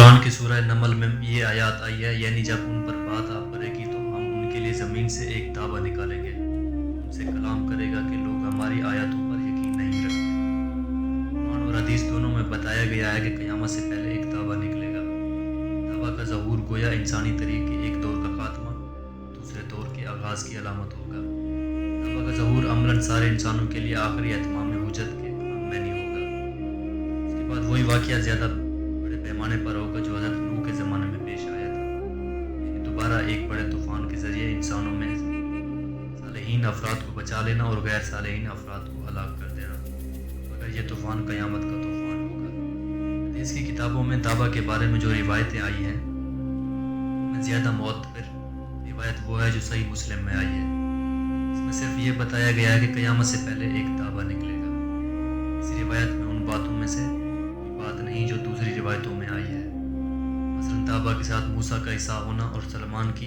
قرآن کی سورہ نمل میں یہ آیات آئی ہے، یعنی جب ان پر بات آ پڑے گی تو ہم ان کے لیے زمین سے ایک تابہ نکالیں گے، ان سے کلام کرے گا کہ لوگ ہماری آیاتوں پر یقین نہیں رکھتے۔ قرآن اور حدیث دونوں میں بتایا گیا ہے کہ قیامت سے پہلے ایک تابہ نکلے گا۔ تابہ کا ظہور گویا انسانی تاریخ کے ایک دور کا خاتمہ دوسرے دور کے آغاز کی علامت ہوگا۔ تابہ کا ظہور عملاً سارے انسانوں کے لیے آخری اتمام حجت کے معنی ہوگا۔ اس کے بعد وہی واقعہ زیادہ بڑے پیمانے پر ہوگا جو حضرت نوح کے زمانے میں پیش آیا تھا، یعنی دوبارہ ایک بڑے طوفان کے ذریعے انسانوں میں صالحین افراد کو بچا لینا اور غیر صالحین افراد کو ہلاک کر دینا، مگر یہ طوفان قیامت کا طوفان ہوگا۔ حدیث کی کتابوں میں تابہ کے بارے میں جو روایتیں آئی ہیں ان میں زیادہ معتبر روایت وہ ہے جو صحیح مسلم میں آئی ہے۔ اس میں صرف یہ بتایا گیا ہے کہ قیامت سے پہلے ایک تابہ نکلے گا۔ اس روایت میں ان باتوں میں سے بات نہیں جو دوسری روایتوں میں آئی ہے، مثلاً تابہ کے ساتھ موسیٰ کا عیسیٰ ہونا اور سلمان کی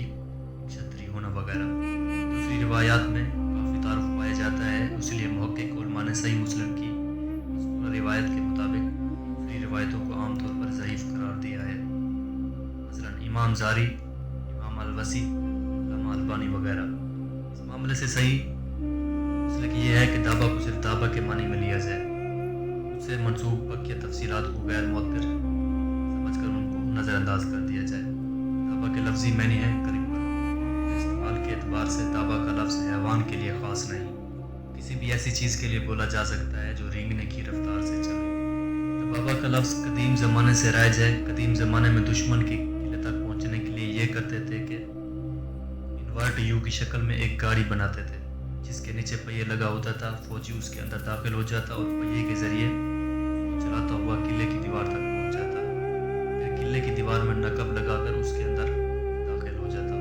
چھتری ہونا وغیرہ۔ دوسری روایات میں کافی تعارف پایا جاتا ہے، اس لیے محقق علماء نے صحیح مسلم کی مذکورہ روایت کے مطابق دوسری روایتوں کو عام طور پر ضعیف قرار دیا ہے، مثلاً امام زاری، امام الوسی، علامہ البانی وغیرہ۔ اس معاملے سے صحیح مسلک یہ ہے کہ تابہ کو صرف تابہ کے معنی میں لیا جائے، اس سے منسوب بقیہ تفصیلات کو غیر معتبر سمجھ کر ان کو نظر انداز کر دیا جائے۔ تابہ کے لفظی معنی ہے قریب کرو۔ استعمال کے اعتبار سے تابہ کا لفظ حیوان کے لیے خاص نہیں، کسی بھی ایسی چیز کے لیے بولا جا سکتا ہے جو رینگنے کی رفتار سے چلے۔ تابہ کا لفظ قدیم زمانے سے رائج ہے۔ قدیم زمانے میں دشمن کی قلعے تک پہنچنے کے لیے یہ کرتے تھے کہ انورٹ یو کی شکل میں ایک گاڑی بناتے تھے جس کے نیچے پہیہ لگا ہوتا تھا۔ فوجی اس کے اندر داخل ہو جاتا اور پہیے کے ذریعے چلاتا ہوا قلعے کی دیوار تک پہنچ جاتا، پھر قلعے کی دیوار میں نقب لگا کر اس کے اندر داخل ہو جاتا۔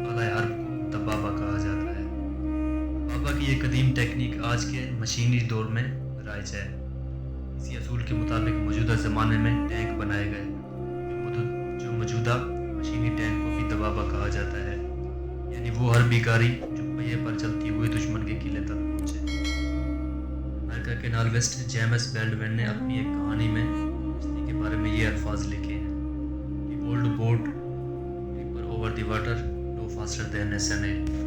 اعلیٰ حرب کو دبابہ کہا جاتا ہے۔ دبابہ کی یہ قدیم ٹیکنیک آج کے مشینری دور میں رائج ہے۔ اسی اصول کے مطابق موجودہ زمانے میں ٹینک بنائے گئے جو موجودہ مشینی ٹینک کو بھی دبابہ کہا جاتا ہے، یعنی وہ حربی گاڑی جو پہیے پر چلتی ہوئی دشمن کے قلعے تک پہنچے۔ امریکہ کے ناولسٹ جیمس بیلڈوین نے اپنی ایک کہانی میں کشتی کے بارے میں یہ الفاظ لکھے ہیں: "The old boat, paper over the water, no faster than a snail."